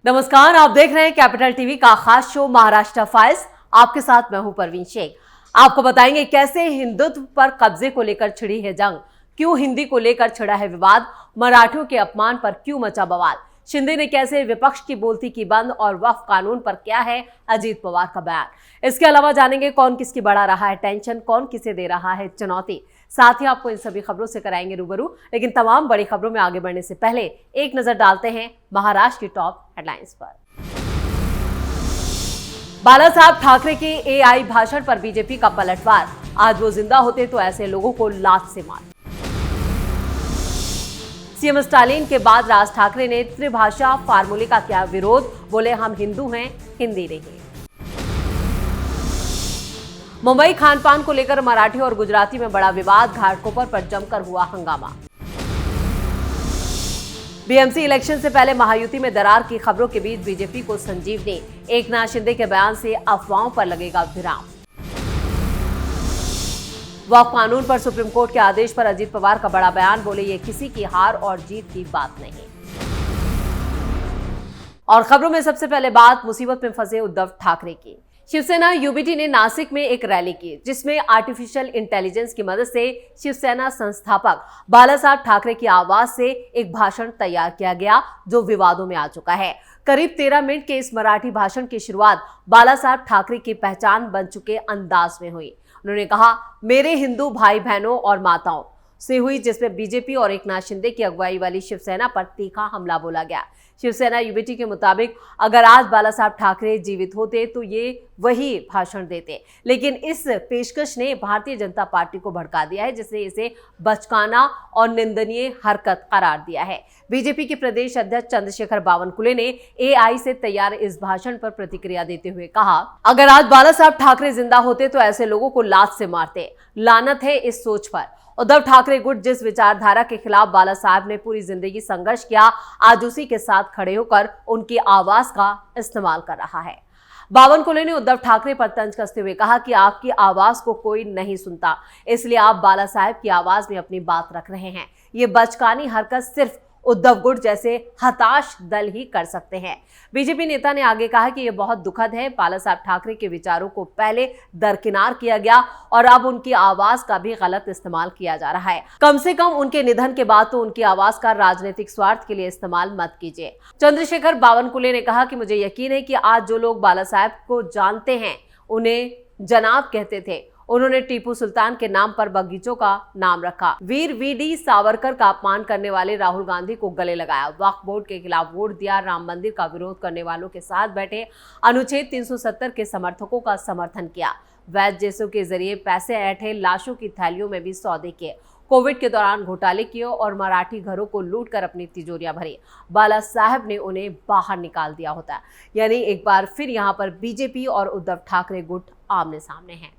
नमस्कार, आप देख रहे हैं कैपिटल टीवी का खास शो महाराष्ट्र फाइल्स। आपके साथ मैं हूं परवीन शेख। आपको बताएंगे कैसे हिंदुत्व पर कब्जे को लेकर छिड़ी है जंग, क्यों हिंदी को लेकर छिड़ा है विवाद, मराठियों के अपमान पर क्यों मचा बवाल, शिंदे ने कैसे विपक्ष की बोलती की बंद और वक्फ कानून पर क्या है अजीत पवार का बयान। इसके अलावा जानेंगे कौन किसकी बढ़ा रहा है टेंशन, कौन किसे दे रहा है चुनौती। साथ ही आपको इन सभी खबरों से कराएंगे रूबरू। लेकिन तमाम बड़ी खबरों में आगे बढ़ने से पहले एक नजर डालते हैं महाराष्ट्र की टॉप हेडलाइंस पर। बाला साहब ठाकरे के एआई भाषण पर बीजेपी का पलटवार, आज वो जिंदा होते तो ऐसे लोगों को लात से मार। सीएम स्टालिन के बाद राज ठाकरे ने त्रिभाषा फार्मूले का किया विरोध, बोले हम हिंदू हैं, हिंदी नहीं। मुंबई खान पान को लेकर मराठी और गुजराती में बड़ा विवाद, घाटकोपर पर जमकर हुआ हंगामा। बीएमसी इलेक्शन से पहले महायुति में दरार की खबरों के बीच बीजेपी को संजीवनी, एकनाथ शिंदे के बयान से अफवाहों पर लगेगा विराम। वक्फ कानून पर सुप्रीम कोर्ट के आदेश पर अजीत पवार का बड़ा बयान, बोले ये किसी की हार और जीत की बात नहीं। और खबरों में सबसे पहले बात मुसीबत में फंसे उद्धव ठाकरे की। शिवसेना यूबीटी ने नासिक में एक रैली की, जिसमें आर्टिफिशियल इंटेलिजेंस की मदद से शिवसेना संस्थापक बाला साहब ठाकरे की आवाज से एक भाषण तैयार किया गया, जो विवादों में आ चुका है। करीब 13 मिनट के इस मराठी भाषण की शुरुआत बाला साहब ठाकरे की पहचान बन चुके अंदाज में हुई। उन्होंने कहा, मेरे हिंदू भाई बहनों और माताओं से हुई, जिसमें बीजेपी और एकनाथ शिंदे की अगुवाई वाली शिवसेना पर तीखा हमला बोला गया। शिवसेना यूबीटी के मुताबिक अगर आज बाला साहब ठाकरे जीवित होते तो ये वही भाषण देते, लेकिन इस पेशकश ने भारतीय जनता पार्टी को भड़का दिया है, जिसने इसे बचकाना और निंदनीय हरकत करार दिया है। बीजेपी के प्रदेश अध्यक्ष चंद्रशेखर बावनकुले ने एआई से तैयार इस भाषण पर प्रतिक्रिया देते हुए कहा, अगर आज बाला साहब ठाकरे जिंदा होते तो ऐसे लोगों को लात से मारते। लानत है इस सोच पर। उद्धव ठाकरे गुट जिस विचारधारा के खिलाफ बाला साहब ने पूरी जिंदगी संघर्ष किया, आज उसी के साथ खड़े होकर उनकी आवाज का इस्तेमाल कर रहा है। बावनकुले ने उद्धव ठाकरे पर तंज कसते हुए कहा कि आपकी आवाज को कोई नहीं सुनता, इसलिए आप बाला साहब की आवाज में अपनी बात रख रहे हैं। ये बचकानी हरकत सिर्फ उद्धव गुट जैसे हताश दल ही कर सकते हैं। बीजेपी नेता ने आगे कहा कि यह बहुत दुखद है, बाला साहब ठाकरे के विचारों को पहले दरकिनार किया गया और अब उनकी आवाज का भी गलत इस्तेमाल किया जा रहा है। कम से कम उनके निधन के बाद तो उनकी आवाज का राजनीतिक स्वार्थ के लिए इस्तेमाल मत कीजिए। चंद्रशेखर बावनकुले ने कहा कि मुझे यकीन है कि आज जो लोग बाला साहब को जानते हैं उन्हें जनाब कहते थे, उन्होंने टीपू सुल्तान के नाम पर बगीचों का नाम रखा। वीर वीडी सावरकर का अपमान करने वाले राहुल गांधी को गले लगाया, वक्फ बोर्ड के खिलाफ वोट दिया, राम मंदिर का विरोध करने वालों के साथ बैठे, अनुच्छेद 370 के समर्थकों का समर्थन किया, वैध जैसों के जरिए पैसे ऐंठे, लाशों की थैलियों में भी सौदे किए, कोविड के दौरान घोटाले किए और मराठी घरों को लूट कर अपनी तिजोरियां भरी। बाला साहब ने उन्हें बाहर निकाल दिया होता। यानी एक बार फिर यहाँ पर बीजेपी और उद्धव ठाकरे गुट आमने सामने हैं।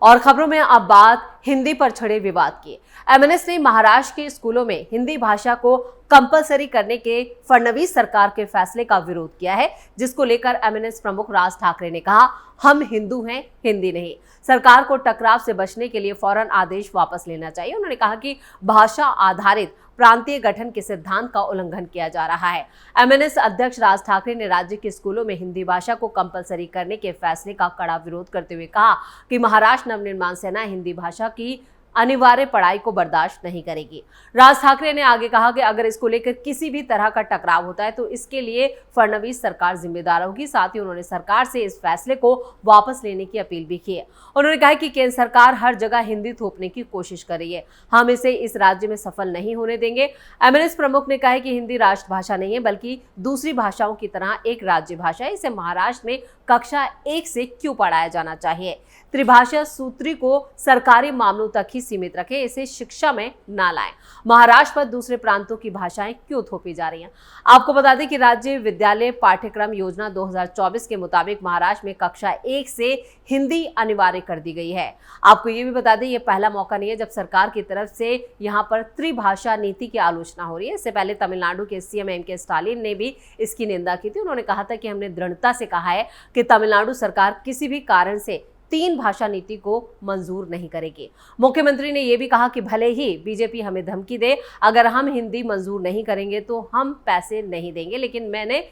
और खबरों में अब बात हिंदी पर छिड़े विवाद की। एमएनएस ने महाराष्ट्र के स्कूलों में हिंदी भाषा को कंपलसरी करने के फडणवीस सरकार के फैसले का विरोध किया है, जिसको लेकर एमएनएस प्रमुख राज ठाकरे ने कहा, हम हिंदू हैं, हिंदी नहीं। सरकार को टकराव से बचने के लिए फौरन आदेश वापस लेना चाहिए। उन्होंने कहा कि भाषा आधारित प्रांतीय गठन के सिद्धांत का उल्लंघन किया जा रहा है। एमएनएस अध्यक्ष राज ठाकरे ने राज्य के स्कूलों में हिंदी भाषा को कंपलसरी करने के फैसले का कड़ा विरोध करते हुए कहा कि महाराष्ट्र नवनिर्माण सेना हिंदी भाषा की अनिवार्य पढ़ाई को बर्दाश्त नहीं करेगी। राज ठाकरे ने आगे कहा कि अगर इसको लेकर किसी भी तरह का टकराव होता है तो इसके लिए फडणवीस सरकार जिम्मेदार होगी। साथ ही उन्होंने सरकार से इस फैसले को वापस लेने की अपील भी की है। उन्होंने कहा कि केंद्र सरकार हर जगह हिंदी थोपने की कोशिश कर रही है, हम इसे इस राज्य में सफल नहीं होने देंगे। एमएनएस प्रमुख ने कहा कि हिंदी राष्ट्रभाषा नहीं है, बल्कि दूसरी भाषाओं की तरह एक राज्य भाषा है। इसे महाराष्ट्र में कक्षा 1 से क्यों पढ़ाया जाना चाहिए? त्रिभाषा सूत्री को सरकारी मामलों तक ही सीमित रखें, इसे शिक्षा में ना लाएं। महाराष्ट्र पर दूसरे प्रांतों की भाषाएं क्यों थोपी जा रही हैं? आपको बता दें कि राज्य विद्यालय पाठ्यक्रम योजना 2024 के मुताबिक महाराष्ट्र में कक्षा 1 से हिंदी अनिवार्य कर दी गई है। आपको ये भी बता दें, ये पहला मौका नहीं है जब सरकार की तरफ से यहाँ पर त्रिभाषा नीति की आलोचना हो रही है। इससे पहले तमिलनाडु के सीएम एम के स्टालिन ने भी इसकी निंदा की थी। उन्होंने कहा था कि हमने दृढ़ता से कहा है कि तमिलनाडु सरकार किसी भी कारण से 3 भाषा नीति को मंजूर नहीं करेगी। मुख्यमंत्री ने यह भी कहा कि भले ही बीजेपी हमें धमकी दे, अगर हम हिंदी मंजूर नहीं करेंगे तो हम पैसे नहीं देंगे। लेकिन मैंने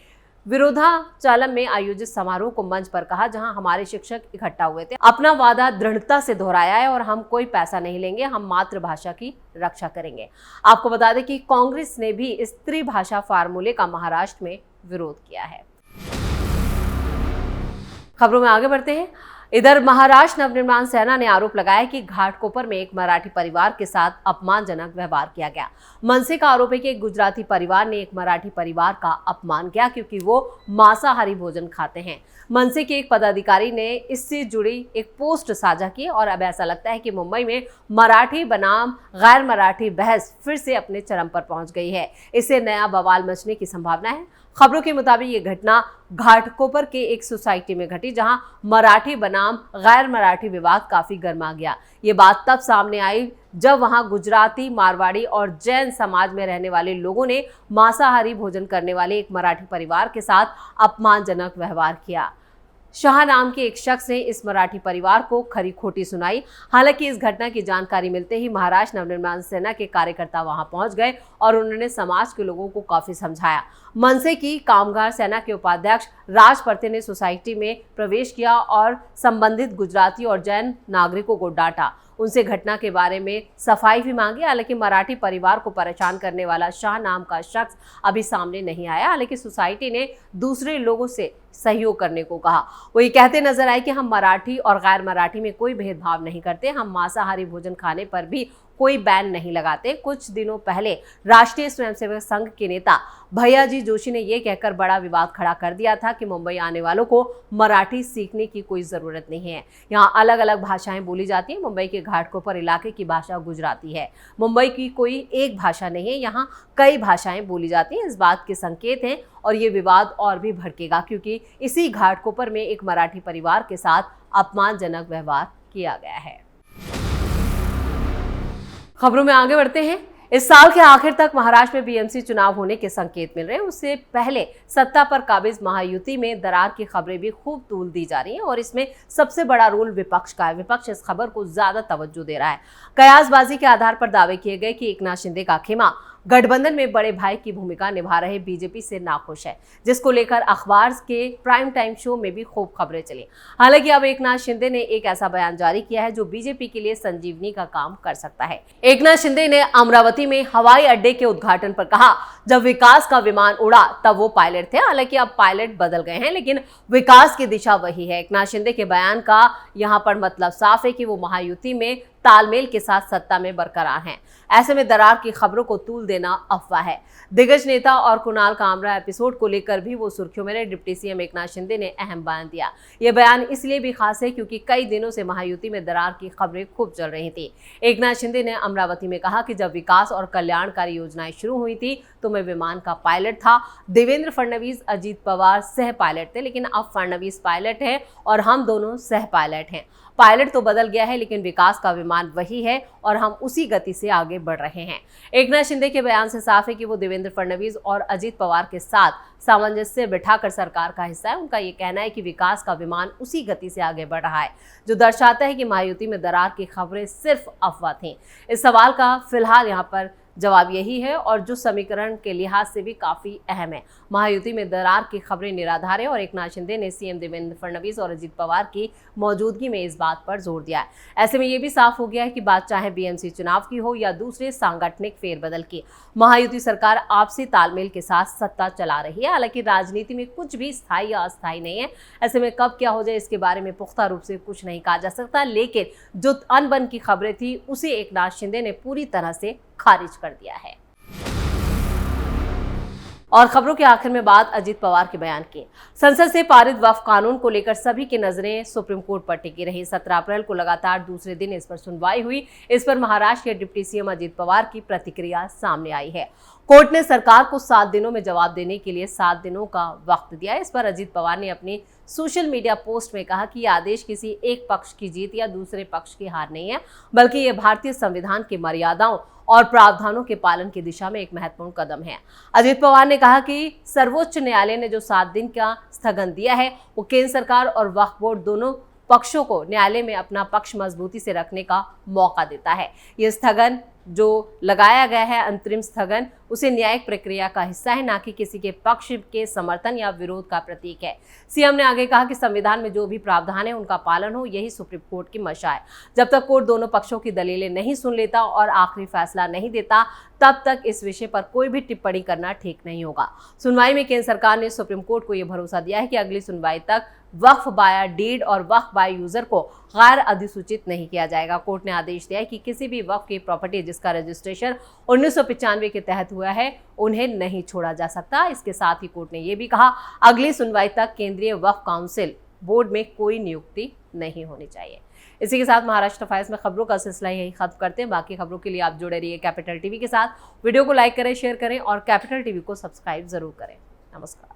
विरोधाचलम में आयोजित समारोह को मंच पर कहा, जहां हमारे शिक्षक इकट्ठा हुए थे, अपना वादा दृढ़ता से दोहराया है और हम कोई पैसा नहीं लेंगे, हम मातृभाषा की रक्षा करेंगे। आपको बता दें कि कांग्रेस ने भी इस त्रिभाषा फार्मूले का महाराष्ट्र में विरोध किया है। खबरों में आगे बढ़ते हैं। इधर महाराष्ट्र नवनिर्माण सेना ने आरोप लगाया कि घाटकोपर में एक मराठी परिवार के साथ अपमानजनक व्यवहार किया गया। मनसे का आरोप है कि एक गुजराती परिवार ने एक मराठी परिवार का अपमान किया क्योंकि वो मांसाहारी भोजन खाते हैं। मनसे के एक पदाधिकारी ने इससे जुड़ी एक पोस्ट साझा की और अब ऐसा लगता है कि मुंबई में मराठी बनाम गैर मराठी बहस फिर से अपने चरम पर पहुंच गई है। इससे नया बवाल मचने की संभावना है। खबरों के मुताबिक ये घटना घाटकोपर के एक सोसाइटी में घटी, जहां मराठी बनाम गैर मराठी विवाद काफी गर्मा गया। ये बात तब सामने आई जब वहां गुजराती, मारवाड़ी और जैन समाज में रहने वाले लोगों ने मांसाहारी भोजन करने वाले एक मराठी परिवार के साथ अपमानजनक व्यवहार किया। शाह नाम के एक शख्स ने इस मराठी परिवार को खरी खोटी सुनाई। हालांकि इस घटना की जानकारी मिलते ही महाराष्ट्र नवनिर्माण सेना के कार्यकर्ता वहां पहुंच गए और उन्होंने समाज के लोगों को काफी समझाया। मनसे की कामगार सेना के उपाध्यक्ष राज परते ने सोसाइटी में प्रवेश किया और संबंधित गुजराती और जैन नागरिकों को डांटा, उनसे घटना के बारे में सफाई भी मांगी। हालांकि मराठी परिवार को परेशान करने वाला शाह नाम का शख्स अभी सामने नहीं आया। हालांकि सोसाइटी ने दूसरे लोगों से सहयोग करने को कहा। वो ये कहते नजर आए कि हम मराठी और गैर मराठी में कोई भेदभाव नहीं करते, हम मांसाहारी भोजन खाने पर भी कोई बैन नहीं लगाते। कुछ दिनों पहले राष्ट्रीय स्वयंसेवक संघ के नेता भैयाजी जोशी ने यह कहकर बड़ा विवाद खड़ा कर दिया था कि मुंबई आने वालों को मराठी सीखने की कोई जरूरत नहीं है, यहाँ अलग अलग भाषाएं बोली जाती हैं। मुंबई के घाटकोपर इलाके की भाषा गुजराती है। मुंबई की कोई एक भाषा नहीं है, यहाँ कई भाषाएं बोली जाती हैं। इस बात के संकेत हैं और ये विवाद और भी भड़केगा क्योंकि इसी घाटकोपर में एक मराठी परिवार के साथ अपमानजनक व्यवहार किया गया है। खबरों में आगे बढ़ते हैं। इस साल के आखिर तक महाराष्ट्र में बीएमसी चुनाव होने के संकेत मिल रहे हैं। उससे पहले सत्ता पर काबिज महायुति में दरार की खबरें भी खूब तूल दी जा रही हैं और इसमें सबसे बड़ा रोल विपक्ष का है। विपक्ष इस खबर को ज्यादा तवज्जो दे रहा है। कयासबाजी के आधार पर दावे किए गए कि एकनाथ शिंदे का खेमा गठबंधन में बड़े भाई की भूमिका निभा रहे बीजेपी से नाखुश है, जिसको लेकर अखबार के प्राइम टाइम शो में भी खूब खबरें चली। हालांकि अब एकनाथ शिंदे ने एक ऐसा बयान जारी किया है जो बीजेपी के लिए संजीवनी का काम कर सकता है। एकनाथ शिंदे ने अमरावती में हवाई अड्डे के उद्घाटन पर कहा, जब विकास का विमान उड़ा तब वो पायलट थे। हालांकि अब पायलट बदल गए हैं, लेकिन विकास की दिशा वही है। एकनाथ शिंदे के बयान का यहाँ पर मतलब साफ है कि वो महायुति में तालमेल के साथ सत्ता में बरकरार हैं। ऐसे में दरार की खबरों को तूल देना अफवाह है। दिग्गज नेता और कुणाल कामरा एपिसोड को लेकर भी वो सुर्खियों में रहे। डिप्टी सीएम एकनाथ शिंदे ने अहम बयान दिया। यह बयान इसलिए भी खास है क्योंकि कई दिनों से महायुति में दरार की खबरें खूब चल रही थी। एकनाथ शिंदे ने अमरावती में कहा कि जब विकास और कल्याणकारी योजनाएं शुरू हुई थी तो मैं विमान का पायलट था। देवेंद्र फडणवीस, अजीत पवार सह पायलट थे, लेकिन अब फडणवीस पायलट है और हम दोनों सह पायलट हैं। पायलट तो बदल गया है लेकिन विकास का विमान वही है और हम उसी गति से आगे बढ़ रहे हैं। एकनाथ शिंदे के बयान से साफ है कि वो देवेंद्र फडणवीस और अजीत पवार के साथ सामंजस्य बिठाकर सरकार का हिस्सा है। उनका ये कहना है कि विकास का विमान उसी गति से आगे बढ़ रहा है, जो दर्शाता है कि महायुति में दरार की खबरें सिर्फ अफवाह थीं। इस सवाल का फिलहाल यहाँ पर जवाब यही है और जो समीकरण के लिहाज से भी काफी अहम है। महायुति में दरार की खबरें निराधार है और एकनाथ शिंदे ने सीएम देवेंद्र फडणवीस और अजीत पवार की मौजूदगी में इस बात पर जोर दिया है। ऐसे में ये भी साफ हो गया है कि बात चाहे बीएमसी चुनाव की हो या दूसरे सांगठनिक फेरबदल की, महायुति सरकार आपसी तालमेल के साथ सत्ता चला रही है। हालांकि राजनीति में कुछ भी स्थायी या अस्थायी नहीं है। ऐसे में कब क्या हो जाए इसके बारे में पुख्ता रूप से कुछ नहीं कहा जा सकता, लेकिन जो अनबन की खबरें थी उसे एकनाथ शिंदे ने पूरी तरह से खारिज कर दिया है। और खबरों के आखिर में बात अजीत पवार के बयान की। संसद से पारित वक्फ कानून को लेकर सभी की नजरें सुप्रीम कोर्ट पर टिकी रही। 17 अप्रैल को लगातार दूसरे दिन इस पर सुनवाई हुई। इस पर महाराष्ट्र के डिप्टी सीएम अजीत पवार की प्रतिक्रिया सामने आई है। कोर्ट ने सरकार को 7 दिनों में जवाब देने के लिए 7 दिनों का वक्त दिया। इस पर अजीत पवार ने अपनी सोशल मीडिया पोस्ट में कहा कि यह आदेश किसी एक पक्ष की जीत या दूसरे पक्ष की हार नहीं है, बल्कि यह भारतीय संविधान की मर्यादाओं और प्रावधानों के पालन की दिशा में एक महत्वपूर्ण कदम है। अजीत पवार ने कहा कि सर्वोच्च न्यायालय ने जो 7 दिन का स्थगन दिया है वो केंद्र सरकार और वक्फ बोर्ड दोनों पक्षों को न्यायालय में अपना पक्ष मजबूती से रखने का मौका देता है। ये स्थगन जो लगाया गया है, अंतरिम स्थगन, उसे न्यायिक प्रक्रिया का हिस्सा है, ना कि किसी के पक्ष के समर्थन या विरोध का प्रतीक है। सीएम ने आगे कहा कि संविधान में जो भी प्रावधान है उनका पालन हो, यही सुप्रीम कोर्ट की मंशा है। जब तक कोर्ट दोनों पक्षों की दलीलें नहीं सुन लेता और आखिरी फैसला नहीं देता, तब तक इस विषय पर कोई भी टिप्पणी करना ठीक नहीं होगा। सुनवाई में केंद्र सरकार ने सुप्रीम कोर्ट को यह भरोसा दिया है कि अगली सुनवाई तक वक्फ बाय डीड और वक्फ बाय यूजर को गैर अधिसूचित नहीं किया जाएगा। कोर्ट ने आदेश दिया है कि किसी भी वक्फ की प्रॉपर्टी जिसका रजिस्ट्रेशन 1995 के तहत हुआ है, उन्हें नहीं छोड़ा जा सकता। इसके साथ ही कोर्ट ने यह भी कहा, अगली सुनवाई तक केंद्रीय वक्फ काउंसिल बोर्ड में कोई नियुक्ति नहीं होनी चाहिए। इसी के साथ महाराष्ट्र फाइल्स में खबरों का सिलसिला यही खत्म करते हैं। बाकी खबरों के लिए आप जुड़े रहिए कैपिटल टीवी के साथ। वीडियो को लाइक करें, शेयर करें और कैपिटल टीवी को सब्सक्राइब जरूर करें। नमस्कार।